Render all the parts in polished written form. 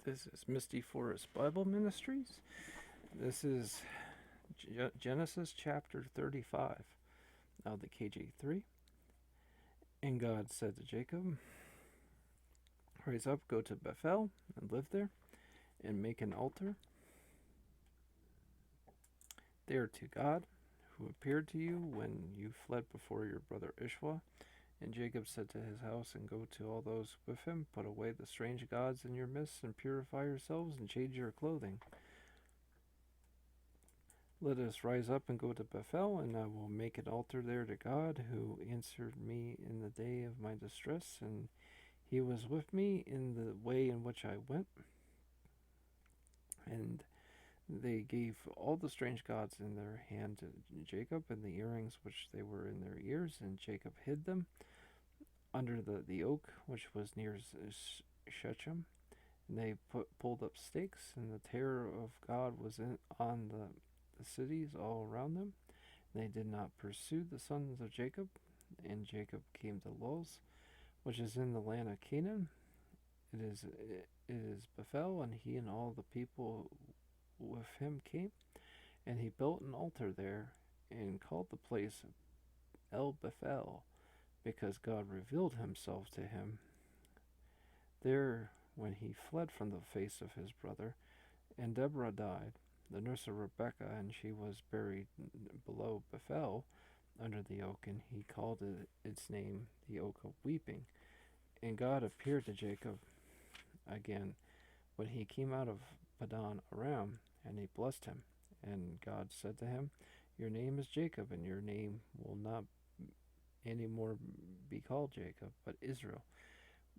This is Misty Forest Bible Ministries. This is Genesis chapter 35 of the KJ3. And God said to Jacob, "Rise up, go to Bethel, and live there, and make an altar there to God, who appeared to you when you fled before your brother Ishwa." And Jacob said to his house, and go to all those with him, "Put away the strange gods in your midst, and purify yourselves, and change your clothing. Let us rise up and go to Bethel, and I will make an altar there to God, who answered me in the day of my distress, and he was with me in the way in which I went." And they gave all the strange gods in their hand to Jacob, and the earrings which they were in their ears, and Jacob hid them under the oak which was near Shechem. And they pulled up stakes, and the terror of God was on the cities all around them. They did not pursue the sons of Jacob. And Jacob came to Luz, which is in the land of Canaan. It is Bethel, and he and all the people with him came. And he built an altar there, and called the place El Bethel, because God revealed himself to him there when he fled from the face of his brother. And Deborah died, the nurse of Rebekah, and she was buried below Bethel under the oak, and he called its name the Oak of Weeping. And God appeared to Jacob again when he came out of Padan Aram, and he blessed him. And God said to him, "Your name is Jacob, and your name will not any more be called Jacob, but Israel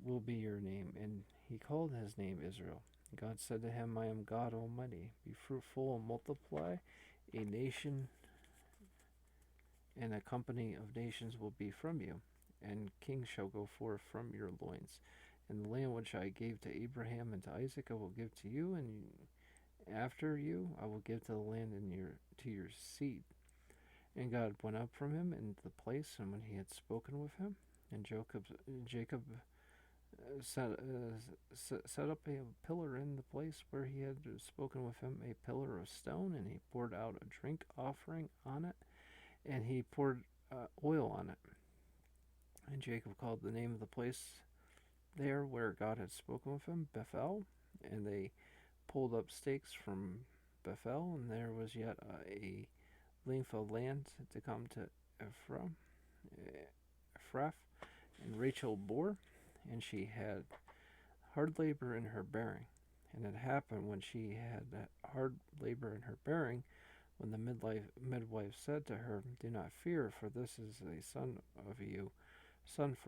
will be your name." And he called his name Israel. God said to him, "I am God Almighty. Be fruitful and multiply. A nation and a company of nations will be from you, and kings shall go forth from your loins. And the land which I gave to Abraham and to Isaac I will give to you, and after you I will give to the land to your seed." And God went up from him into the place, and when he had spoken with him, and Jacob set up a pillar in the place where he had spoken with him, a pillar of stone, and he poured out a drink offering on it, and he poured oil on it. And Jacob called the name of the place there where God had spoken with him Bethel. And they pulled up stakes from Bethel, and there was yet a length of land to come to Ephrath. And Rachel bore, and she had hard labor in her bearing. And it happened when she had hard labor in her bearing, when the midwife said to her, "Do not fear, for this is a son for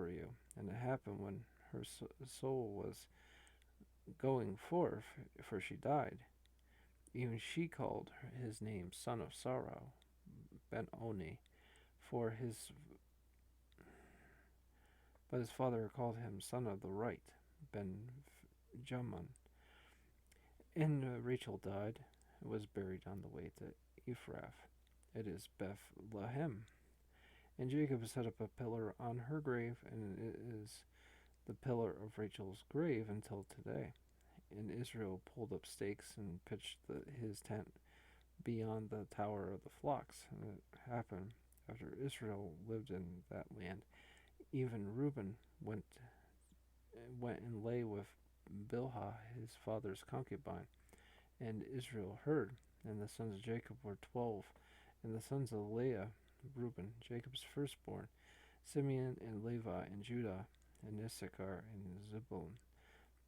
you." And it happened when her soul was going forth, for she died, even she called his name Son of Sorrow, Ben-Oni, but his father called him Son of the Right, Ben-Jamin. And Rachel died, and was buried on the way to Ephrath. It is Bethlehem. And Jacob set up a pillar on her grave, and it is the pillar of Rachel's grave until today. And Israel pulled up stakes and pitched his tent beyond the tower of the flocks. And it happened after Israel lived in that land. Even Reuben went and lay with Bilhah, his father's concubine. And Israel heard, and the sons of Jacob were 12, and the sons of Leah, Reuben, Jacob's firstborn, Simeon and Levi and Judah and Issachar and Zebulun.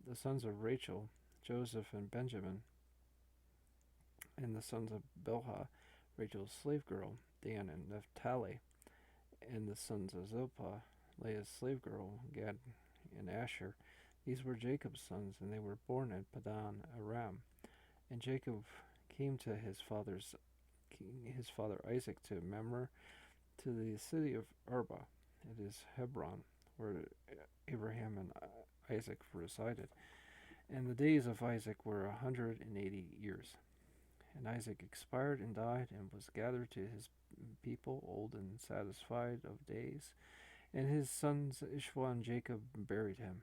The sons of Rachel, Joseph and Benjamin. And the sons of Bilhah, Rachel's slave girl, Dan and Naphtali. And the sons of Zilpah, Leah's slave girl, Gad and Asher. These were Jacob's sons, and they were born at Padan Aram. And Jacob came to his father Isaac to Mamre, to the city of Arba. It is Hebron, where Abraham and Isaac resided. And the days of Isaac were 180 years. And Isaac expired and died, and was gathered to his people, old and satisfied of days. And his sons Ishwa and Jacob buried him.